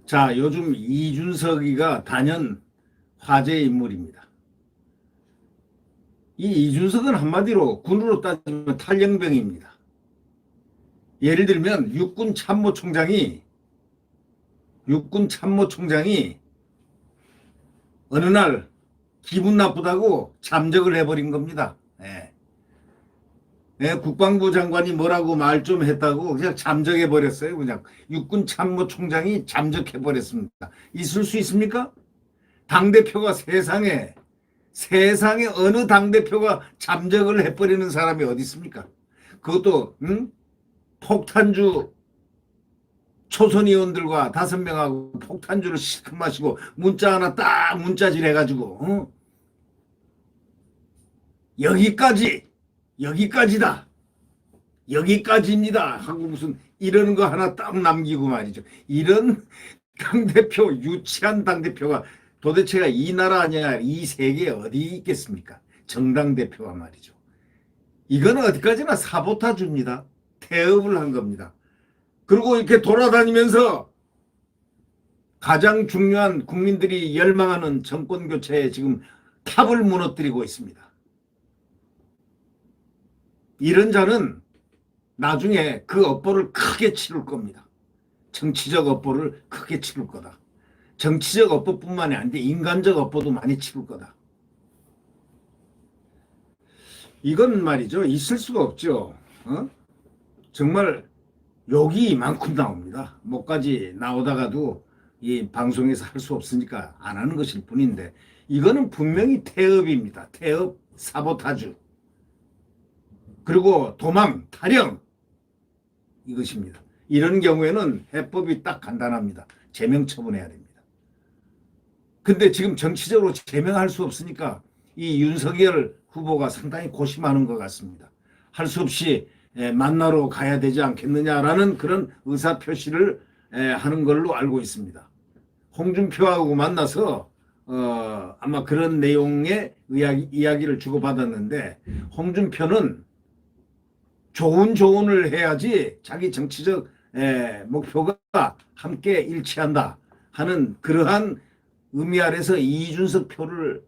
자, 요즘 이준석이가 단연 화제의 인물입니다. 이 이준석은 한마디로 군으로 따지면 탈영병입니다. 예를 들면 육군 참모총장이 어느 날 기분 나쁘다고 잠적을 해버린 겁니다. 예. 예, 국방부 장관이 뭐라고 말 좀 했다고 그냥 잠적해 버렸어요. 그냥 육군 참모총장이 잠적해 버렸습니다. 있을 수 있습니까? 당대표가 세상에 어느 당대표가 잠적을 해버리는 사람이 어디 있습니까? 그것도 폭탄주 초선 의원들과 5명하고 폭탄주를 실컷 마시고 문자 하나 딱 문자질 해가지고 여기까지다. 여기까지입니다. 하고 무슨 이러는 거 하나 딱 남기고 말이죠. 이런 당대표, 유치한 당대표가 도대체가 이 나라 아니야, 이 세계에 어디 있겠습니까? 정당대표가 말이죠. 이거는 어디까지나 사보타주입니다. 태업을 한 겁니다. 그리고 이렇게 돌아다니면서 가장 중요한 국민들이 열망하는 정권 교체에 지금 탑을 무너뜨리고 있습니다. 이런 자는 나중에 그 업보를 크게 치를 겁니다. 정치적 업보를 크게 치를 거다. 정치적 업보뿐만이 아닌데 인간적 업보도 많이 치를 거다. 이건 말이죠. 있을 수가 없죠. 정말 욕이 이만큼 나옵니다. 뭐까지 나오다가도 이 방송에서 할 수 없으니까 안 하는 것일 뿐인데 이거는 분명히 태업입니다. 태업, 사보타주. 그리고 도망, 탈영 이것입니다. 이런 경우에는 해법이 딱 간단합니다. 제명 처분해야 됩니다. 근데 지금 정치적으로 제명할 수 없으니까 이 윤석열 후보가 상당히 고심하는 것 같습니다. 할 수 없이 만나러 가야 되지 않겠느냐라는 그런 의사표시를 하는 걸로 알고 있습니다. 홍준표하고 만나서 아마 그런 내용의 이야기를 주고받았는데 홍준표는 좋은 조언을 해야지 자기 정치적 목표가 함께 일치한다 하는 그러한 의미 아래서 이준석을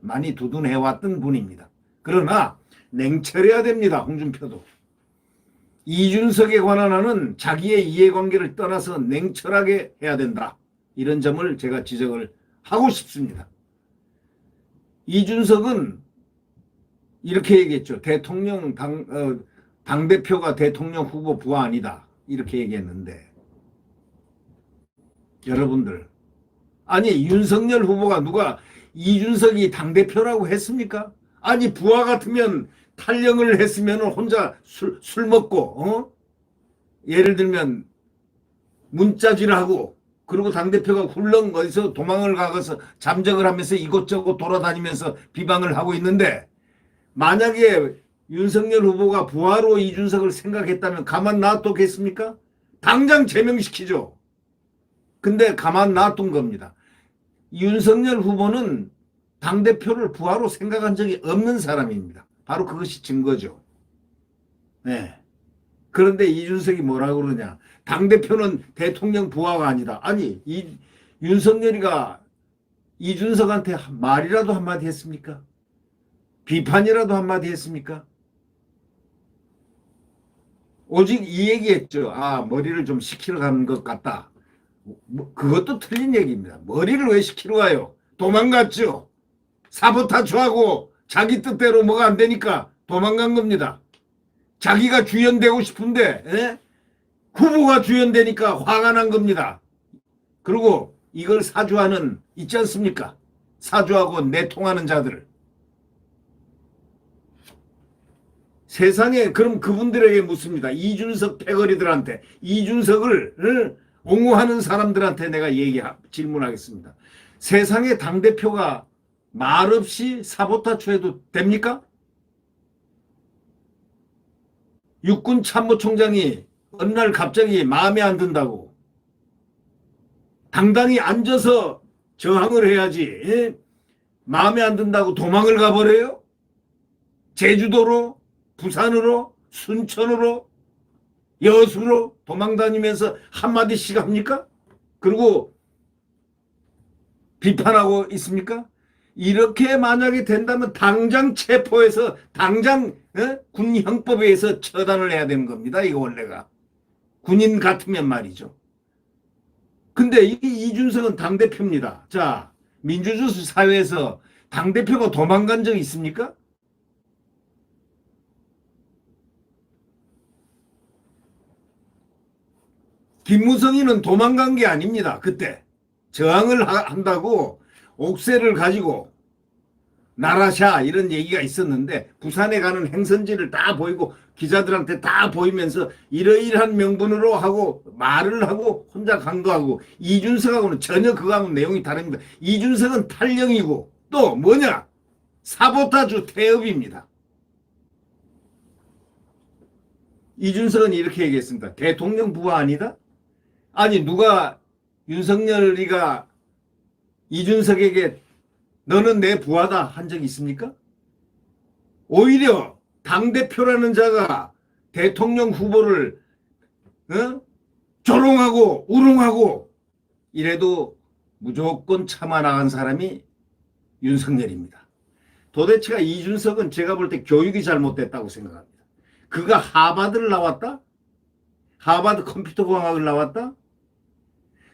많이 두둔해왔던 분입니다. 그러나 냉철해야 됩니다. 홍준표도. 이준석에 관한 한은 자기의 이해관계를 떠나서 냉철하게 해야 된다. 이런 점을 제가 지적을 하고 싶습니다. 이준석은 이렇게 얘기했죠. 당대표가 대통령 후보 부하 아니다. 이렇게 얘기했는데 여러분들 아니 윤석열 후보가 누가 이준석이 당대표라고 했습니까? 아니 부하 같으면 탈영을 했으면 혼자 술 먹고 예를 들면 문자질하고 그리고 당대표가 훌렁 어디서 도망을 가서 잠적을 하면서 이곳저곳 돌아다니면서 비방을 하고 있는데 만약에 윤석열 후보가 부하로 이준석을 생각했다면 가만 놔뒀겠습니까? 당장 제명시키죠. 근데 가만 놔둔 겁니다. 윤석열 후보는 당대표를 부하로 생각한 적이 없는 사람입니다. 바로 그것이 증거죠. 네. 그런데 이준석이 뭐라고 그러냐. 당대표는 대통령 부하가 아니다. 아니 윤석열이가 이준석한테 말이라도 한마디 했습니까? 비판이라도 한마디 했습니까? 오직 이 얘기했죠. 아 머리를 좀 식히러 가는 것 같다. 그것도 틀린 얘기입니다. 머리를 왜 식히러 가요? 도망갔죠. 사보타주하고 자기 뜻대로 뭐가 안 되니까 도망간 겁니다. 자기가 주연되고 싶은데 후보가 주연되니까 화가 난 겁니다. 그리고 이걸 사주하는 있지 않습니까? 사주하고 내통하는 자들. 세상에 그럼 그분들에게 묻습니다. 이준석 패거리들한테 이준석을 옹호하는 사람들한테 내가 질문하겠습니다. 세상에 당대표가 말없이 사보타주해도 됩니까? 육군 참모총장이 어느 날 갑자기 마음에 안 든다고 당당히 앉아서 저항을 해야지 마음에 안 든다고 도망을 가버려요? 제주도로 부산으로, 순천으로, 여수로 도망다니면서 한마디씩 합니까? 그리고 비판하고 있습니까? 이렇게 만약에 된다면 당장 체포해서 당장 군형법에 의해서 처단을 해야 되는 겁니다. 이거 원래가. 군인 같으면 말이죠. 근데 이준석은 당대표입니다. 자, 민주주의 사회에서 당대표가 도망간 적 있습니까? 김무성이는 도망간 게 아닙니다. 그때 저항을 한다고 옥새를 가지고 나라샤 이런 얘기가 있었는데 부산에 가는 행선지를 다 보이고 기자들한테 다 보이면서 이러이러한 명분으로 하고 말을 하고 혼자 간 거하고 이준석하고는 전혀 그거하고는 내용이 다릅니다. 이준석은 탈영이고 또 뭐냐? 사보타주 태업입니다. 이준석은 이렇게 얘기했습니다. 대통령 부하 아니다? 아니 누가 윤석열이가 이준석에게 너는 내 부하다 한 적이 있습니까? 오히려 당대표라는 자가 대통령 후보를 조롱하고 우롱하고 이래도 무조건 참아 나간 사람이 윤석열입니다. 도대체가 이준석은 제가 볼 때 교육이 잘못됐다고 생각합니다. 그가 하버드를 나왔다? 하버드 컴퓨터공학을 나왔다?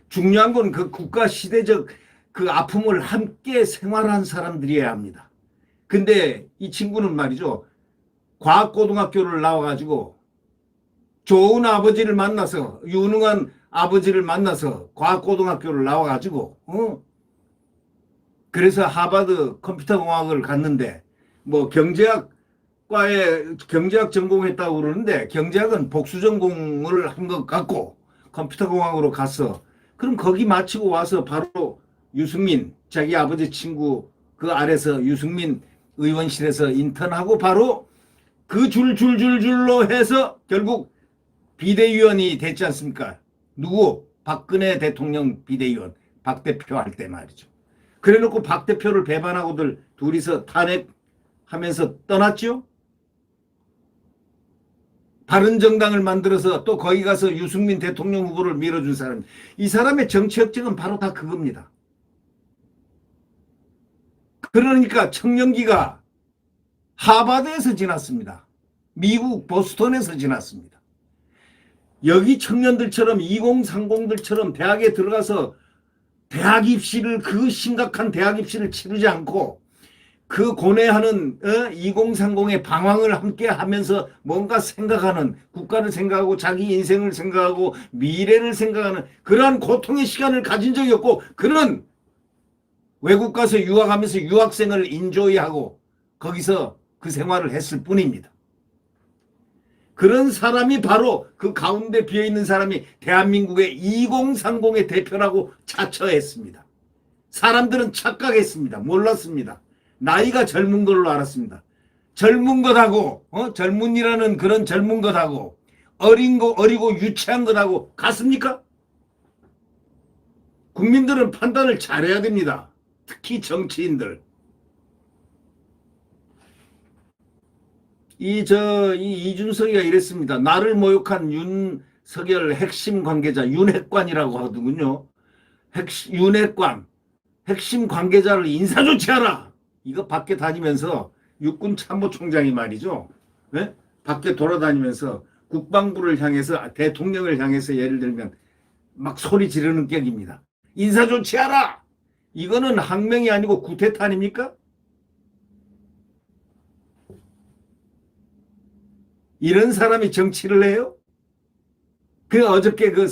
중요한 건 그 국가 시대적 그 아픔을 함께 생활한 사람들이어야 합니다. 근데 이 친구는 말이죠. 과학고등학교를 나와가지고 좋은 아버지를 만나서 유능한 아버지를 만나서 과학고등학교를 나와가지고 그래서 하버드 컴퓨터공학을 갔는데 뭐 경제학과에 경제학 전공했다고 그러는데 경제학은 복수 전공을 한 것 같고 컴퓨터공학으로 갔어. 그럼 거기 마치고 와서 바로 유승민 자기 아버지 친구 그 아래서 유승민 의원실에서 인턴하고 바로 그 줄로 해서 결국 비대위원이 됐지 않습니까? 누구? 박근혜 대통령 비대위원 박 대표 할 때 말이죠. 그래놓고 박 대표를 배반하고들 둘이서 탄핵하면서 떠났죠. 바른정당을 만들어서 또 거기 가서 유승민 대통령 후보를 밀어준 사람. 이 사람의 정치 역적은 바로 다 그겁니다. 그러니까 청년기가 하버드에서 지났습니다. 미국 보스턴에서 지났습니다. 여기 청년들처럼 2030들처럼 대학에 들어가서 대학 입시를 그 심각한 대학 입시를 치르지 않고 그 고뇌하는 2030의 방황을 함께 하면서 뭔가 생각하는 국가를 생각하고 자기 인생을 생각하고 미래를 생각하는 그러한 고통의 시간을 가진 적이 없고 그는 외국 가서 유학하면서 유학생을 인조이하고 거기서 그 생활을 했을 뿐입니다. 그런 사람이 바로 그 가운데 비어있는 사람이 대한민국의 2030의 대표라고 자처했습니다. 사람들은 착각했습니다. 몰랐습니다. 나이가 젊은 걸로 알았습니다. 젊은 것하고 젊은이라는 그런 젊은 것하고 어리고 유치한 것하고 같습니까? 국민들은 판단을 잘해야 됩니다. 특히 정치인들. 이 이준석이가 이랬습니다. 나를 모욕한 윤석열 핵심 관계자 윤핵관이라고 하더군요. 윤핵관 핵심 관계자를 인사조치하라. 이거 밖에 다니면서 육군 참모총장이 말이죠. 네? 밖에 돌아다니면서 국방부를 향해서 대통령을 향해서 예를 들면 막 소리 지르는 격입니다. 인사조치하라. 이거는 항명이 아니고 구태타 아닙니까? 이런 사람이 정치를 해요? 그 어저께 그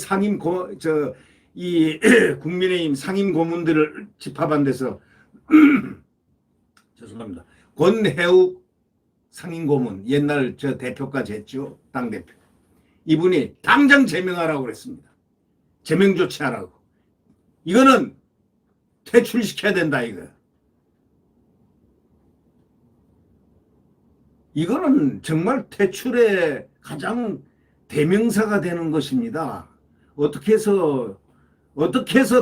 국민의힘 상임 고문들을 집합한 데서 죄송합니다. 권혜욱 상임 고문 옛날 저 대표까지 했죠. 당대표. 이분이 당장 제명하라고 그랬습니다. 제명 조치하라고. 이거는 퇴출시켜야 된다 이거. 이거는 정말 퇴출의 가장 대명사가 되는 것입니다. 어떻게 해서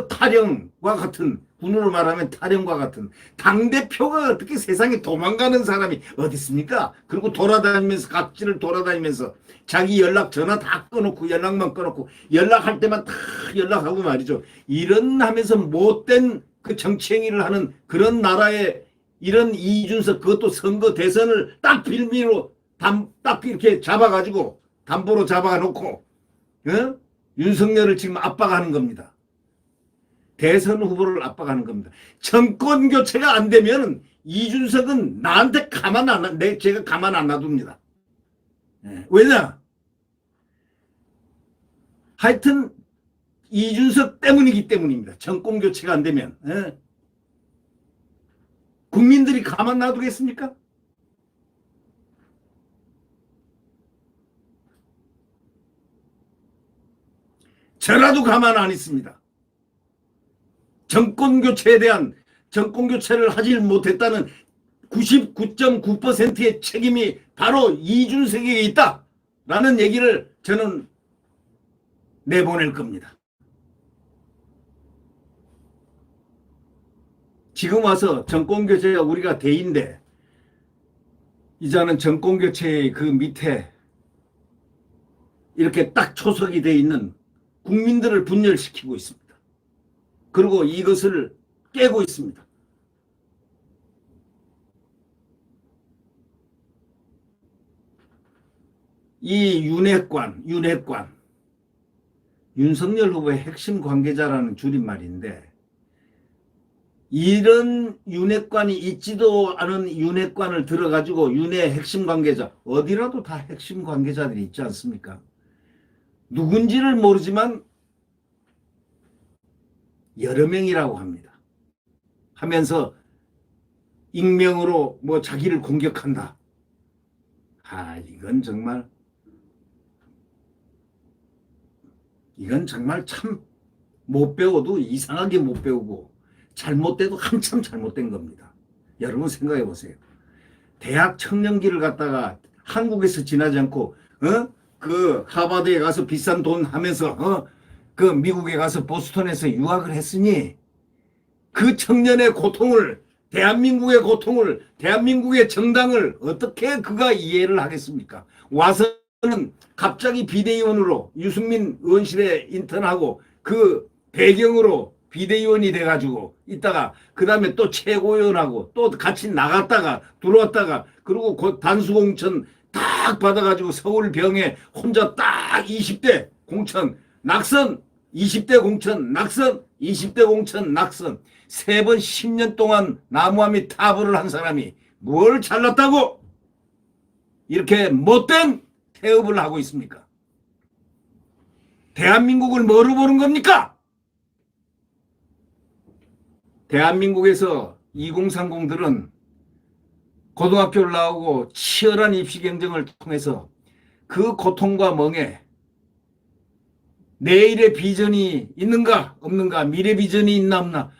탈영과 같은 군으로 말하면 탈영과 같은 당대표가 어떻게 세상에 도망가는 사람이 어디 있습니까? 그리고 돌아다니면서 각지를 돌아다니면서 자기 연락 전화 다 꺼놓고 연락만 꺼놓고 연락할 때만 다 연락하고 말이죠. 이런 하면서 못된 그 정치행위를 하는 그런 나라에 이런 이준석 그것도 선거 대선을 딱 빌미로 딱 이렇게 잡아가지고 담보로 잡아놓고 어? 윤석열을 지금 압박하는 겁니다. 대선 후보를 압박하는 겁니다. 정권 교체가 안 되면 이준석은 나한테 제가 가만 안 놔둡니다. 왜냐? 하여튼 이준석 때문이기 때문입니다. 정권 교체가 안 되면. 국민들이 가만 놔두겠습니까? 저라도 가만 안 있습니다. 정권교체에 대한 정권교체를 하질 못했다는 99.9%의 책임이 바로 이준석에게 있다라는 얘기를 저는 내보낼 겁니다. 지금 와서 정권교체가 우리가 대인데 이제는 정권교체의 그 밑에 이렇게 딱 초석이 되어 있는 국민들을 분열시키고 있습니다. 그리고 이것을 깨고 있습니다. 이 윤핵관, 윤석열 후보의 핵심 관계자라는 줄임말인데 이런 윤핵관이 있지도 않은 윤핵관을 들어가지고 윤의 핵심 관계자, 어디라도 다 핵심 관계자들이 있지 않습니까? 누군지를 모르지만 여러 명이라고 합니다. 하면서 익명으로 뭐 자기를 공격한다. 이건 정말 참 못 배워도 이상하게 못 배우고 잘못돼도 한참 잘못된 겁니다. 여러분 생각해 보세요. 대학 청년기를 갖다가 한국에서 지나지 않고 그 하버드에 가서 비싼 돈 하면서 그 미국에 가서 보스턴에서 유학을 했으니 그 청년의 고통을 대한민국의 고통을 대한민국의 정당을 어떻게 그가 이해를 하겠습니까? 와서는 갑자기 비대위원으로 유승민 의원실에 인턴하고 그 배경으로 비대위원이 돼가지고 있다가 그 다음에 또 최고위원하고 또 같이 나갔다가 들어왔다가 그리고 곧 단수공천 딱 받아가지고 서울병에 혼자 딱 20대 공천 낙선 20대 공천 낙선 20대 공천 낙선 3번 10년 동안 나무아미 타부를 한 사람이 뭘 잘났다고 이렇게 못된 태업을 하고 있습니까? 대한민국을 뭐로 보는 겁니까? 대한민국에서 2030들은 고등학교를 나오고 치열한 입시 경쟁을 통해서 그 고통과 멍에 내일의 비전이 있는가 없는가 미래 비전이 있나 없나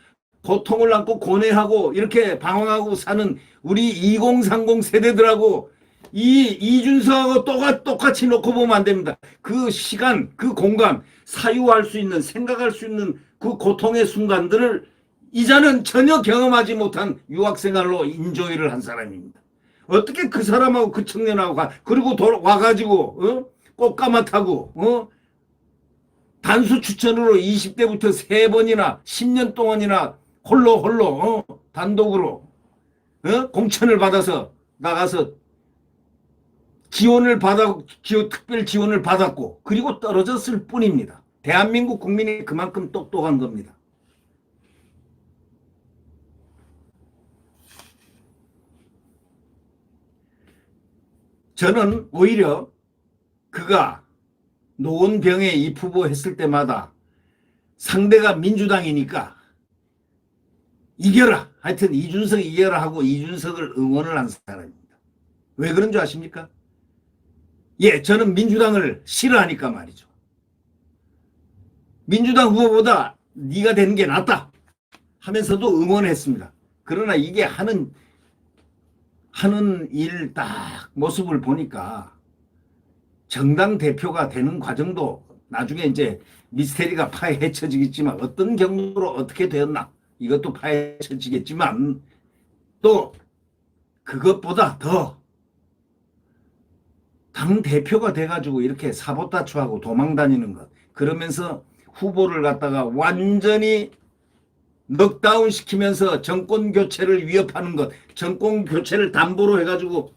고통을 안고 고뇌하고 이렇게 방황하고 사는 우리 2030 세대들하고 이 이준석하고 똑같이 놓고 보면 안 됩니다. 그 시간 그 공간 사유할 수 있는 생각할 수 있는 그 고통의 순간들을 이자는 전혀 경험하지 못한 유학생활로 인조이를 한 사람입니다. 어떻게 그 사람하고 그 청년하고 그리고 와가지고 꽃가마 타고 단수 추천으로 20대부터 3번이나 10년 동안이나 홀로 단독으로 공천을 받아서 나가서 특별 지원을 받았고 그리고 떨어졌을 뿐입니다. 대한민국 국민이 그만큼 똑똑한 겁니다. 저는 오히려 그가 노원병에 입후보 했을 때마다 상대가 민주당이니까 이겨라. 하여튼 이준석 이겨라 하고 이준석을 응원을 한 사람입니다. 왜 그런 줄 아십니까? 저는 민주당을 싫어하니까 말이죠. 민주당 후보보다 네가 되는 게 낫다 하면서도 응원했습니다. 그러나 이게 하는 일 딱 모습을 보니까 정당 대표가 되는 과정도 나중에 이제 미스테리가 파헤쳐지겠지만 어떤 경로로 어떻게 되었나 이것도 파헤쳐지겠지만 또 그것보다 더 당대표가 돼가지고 이렇게 사보타추하고 도망다니는 것, 그러면서 후보를 갖다가 완전히 넉다운 시키면서 정권 교체를 위협하는 것, 정권 교체를 담보로 해가지고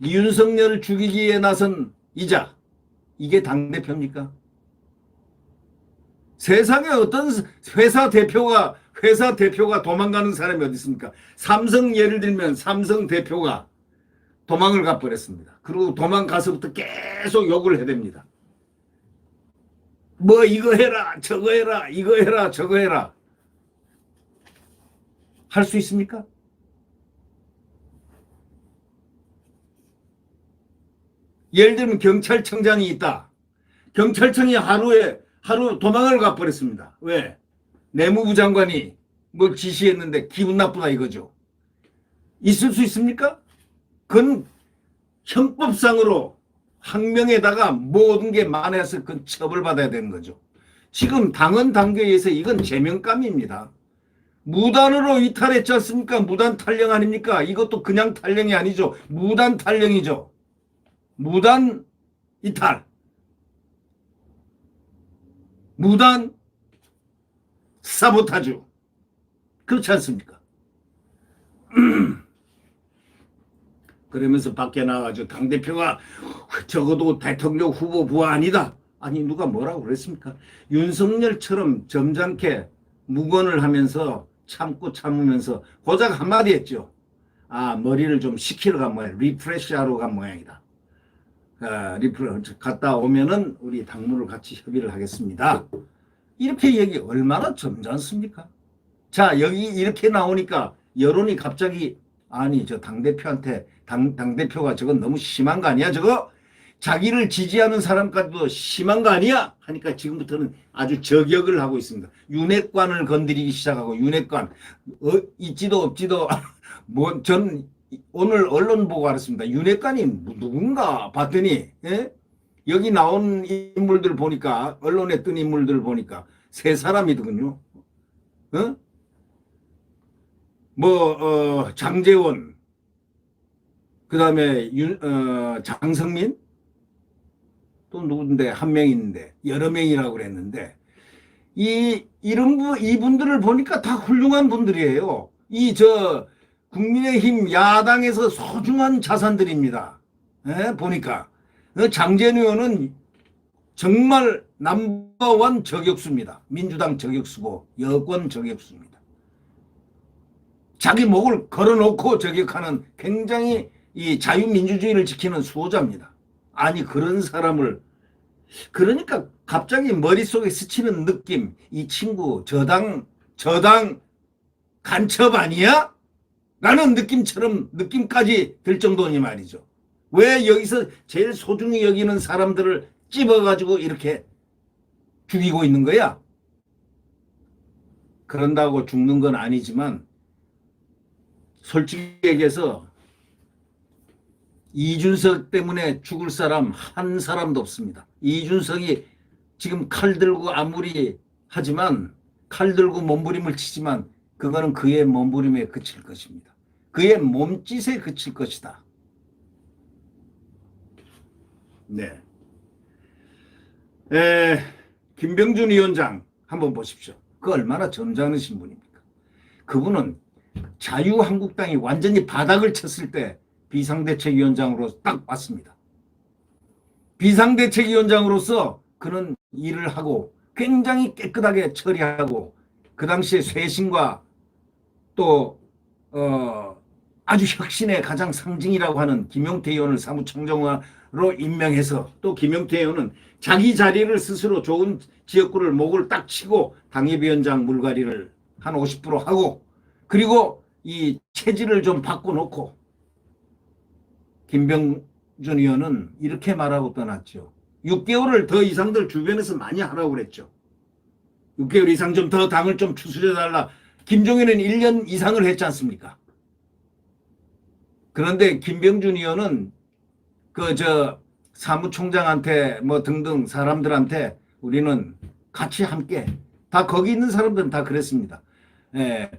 윤석열을 죽이기에 나선 이자, 이게 당대표입니까? 세상에 어떤 회사 대표가 도망가는 사람이 어디 있습니까? 삼성 예를 들면 삼성 대표가 도망을 가버렸습니다. 그리고 도망가서부터 계속 욕을 해댑니다. 뭐 이거 해라 저거 해라 이거 해라 저거 해라. 할 수 있습니까? 예를 들면 경찰청장이 있다. 경찰청이 하루 도망을 가버렸습니다. 왜? 내무부 장관이 뭘 지시했는데 기분 나쁘다 이거죠. 있을 수 있습니까? 그건 형법상으로 항명에다가 모든 게 만회해서 그건 처벌받아야 되는 거죠. 지금 당헌 당규에서 이건 제명감입니다. 무단으로 이탈했지 않습니까? 무단 탈령 아닙니까? 이것도 그냥 탈령이 아니죠. 무단 탈령이죠. 무단 이탈. 무단 사보타주. 그렇지 않습니까? 그러면서 밖에 나와가지고 당대표가 적어도 대통령 후보 부하 아니다. 아니 누가 뭐라고 그랬습니까? 윤석열처럼 점잖게 묵언을 하면서 참으면서 고작 한마디 했죠. 아 머리를 좀 식히러 간 모양, 리프레시하러 간 모양이다. 갔다 오면은 우리 당무를 같이 협의를 하겠습니다. 이렇게 얘기 얼마나 점잖습니까? 자 여기 이렇게 나오니까 여론이 갑자기 아니 저 당대표한테 당대표가 저건 너무 심한 거 아니야 저거? 자기를 지지하는 사람까지도 심한 거 아니야? 하니까 지금부터는 아주 저격을 하고 있습니다. 윤핵관을 건드리기 시작하고 윤핵관 있지도 없지도 뭐 전 오늘 언론 보고 알았습니다. 윤핵관이 누군가 봤더니 여기 나온 인물들 보니까 언론에 뜬 인물들 보니까 세 사람이더군요. 장제원 그 다음에 장성민 또 누군데 한 명 있는데 여러 명이라고 그랬는데 이분들을 보니까 다 훌륭한 분들이에요. 국민의힘 야당에서 소중한 자산들입니다. 보니까 장제원 의원은 정말 넘버원 저격수입니다. 민주당 저격수고 여권 저격수입니다. 자기 목을 걸어놓고 저격하는 굉장히 이 자유민주주의를 지키는 수호자입니다. 아니 그런 사람을 그러니까 갑자기 머릿속에 스치는 느낌 이 친구 저당 간첩 아니야? 라는 느낌까지 들 정도니 말이죠. 왜 여기서 제일 소중히 여기는 사람들을 찝어가지고 이렇게 죽이고 있는 거야? 그런다고 죽는 건 아니지만 솔직히 얘기해서 이준석 때문에 죽을 사람 한 사람도 없습니다. 이준석이 지금 칼 들고 아무리 하지만 칼 들고 몸부림을 치지만 그거는 그의 몸부림에 그칠 것입니다. 그의 몸짓에 그칠 것이다. 네. 김병준 위원장 한번 보십시오. 그 얼마나 점잖으신 분입니까? 그분은 자유한국당이 완전히 바닥을 쳤을 때 비상대책위원장으로 딱 왔습니다. 비상대책위원장으로서 그는 일을 하고 굉장히 깨끗하게 처리하고 그 당시에 쇄신과 또 아주 혁신의 가장 상징이라고 하는 김용태 의원을 사무총장으로 임명해서 또 김용태 의원은 자기 자리를 스스로 좋은 지역구를 목을 딱 치고 당협위원장 물갈이를 한 50% 하고 그리고 이 체질을 좀 바꿔놓고 김병준 의원은 이렇게 말하고 떠났죠. 6개월을 더 이상들 주변에서 많이 하라고 그랬죠. 6개월 이상 좀 더 당을 좀 추스려달라. 김종인은 1년 이상을 했지 않습니까? 그런데 김병준 의원은 사무총장한테 뭐 등등 사람들한테 우리는 같이 함께 다 거기 있는 사람들은 다 그랬습니다.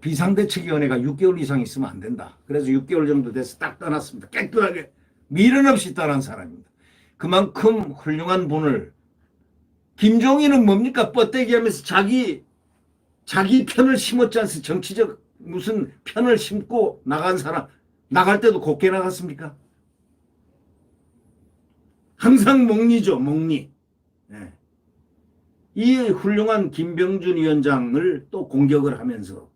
비상대책위원회가 6개월 이상 있으면 안 된다. 그래서 6개월 정도 돼서 딱 떠났습니다. 깨끗하게 미련 없이 떠난 사람입니다. 그만큼 훌륭한 분을. 김종인은 뭡니까? 뻗대기 하면서 자기 편을 심었지 않습니까? 정치적 무슨 편을 심고 나간 사람, 나갈 때도 곱게 나갔습니까? 항상 목리죠, 목리. 예. 이 훌륭한 김병준 위원장을 또 공격을 하면서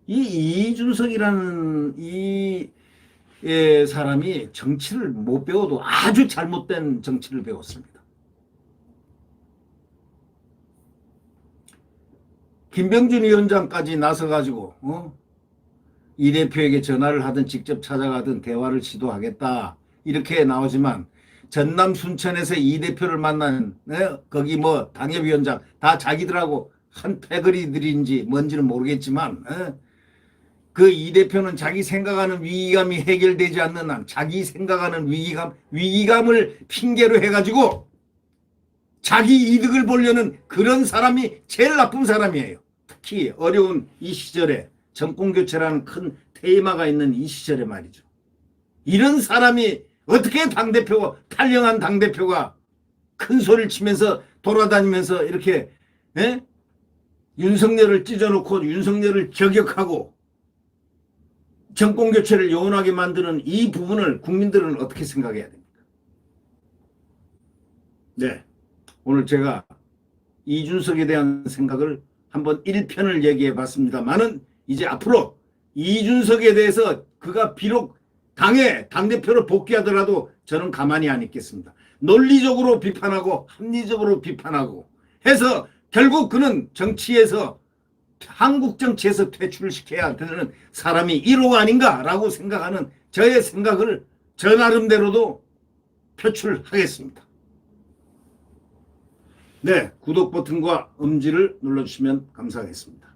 이준석이라는 사람이 정치를 못 배워도 아주 잘못된 정치를 배웠습니다. 김병준 위원장까지 나서가지고 이 대표에게 전화를 하든 직접 찾아가든 대화를 시도하겠다 이렇게 나오지만 전남 순천에서 이 대표를 만난 거기 뭐 당협위원장 다 자기들하고 한 패거리들인지 뭔지는 모르겠지만 그 이 대표는 자기 생각하는 위기감이 해결되지 않는 한 자기 생각하는 위기감을 핑계로 해가지고 자기 이득을 보려는 그런 사람이 제일 나쁜 사람이에요. 특히 어려운 이 시절에 정권교체라는 큰 테마가 있는 이 시절에 말이죠. 이런 사람이 어떻게 탈영한 당대표가 큰 소리를 치면서 돌아다니면서 이렇게 윤석열을 찢어놓고 윤석열을 저격하고 정권교체를 요원하게 만드는 이 부분을 국민들은 어떻게 생각해야 됩니까? 네, 오늘 제가 이준석에 대한 생각을 한번 1편을 얘기해 봤습니다만은 이제 앞으로 이준석에 대해서 그가 비록 당대표로 복귀하더라도 저는 가만히 안 있겠습니다. 논리적으로 비판하고 합리적으로 비판하고 해서 결국 그는 정치에서 한국 정치에서 퇴출을 시켜야 되는 사람이 1호 아닌가라고 생각하는 저의 생각을 저 나름대로도 표출하겠습니다. 네, 구독 버튼과 엄지를 눌러주시면 감사하겠습니다.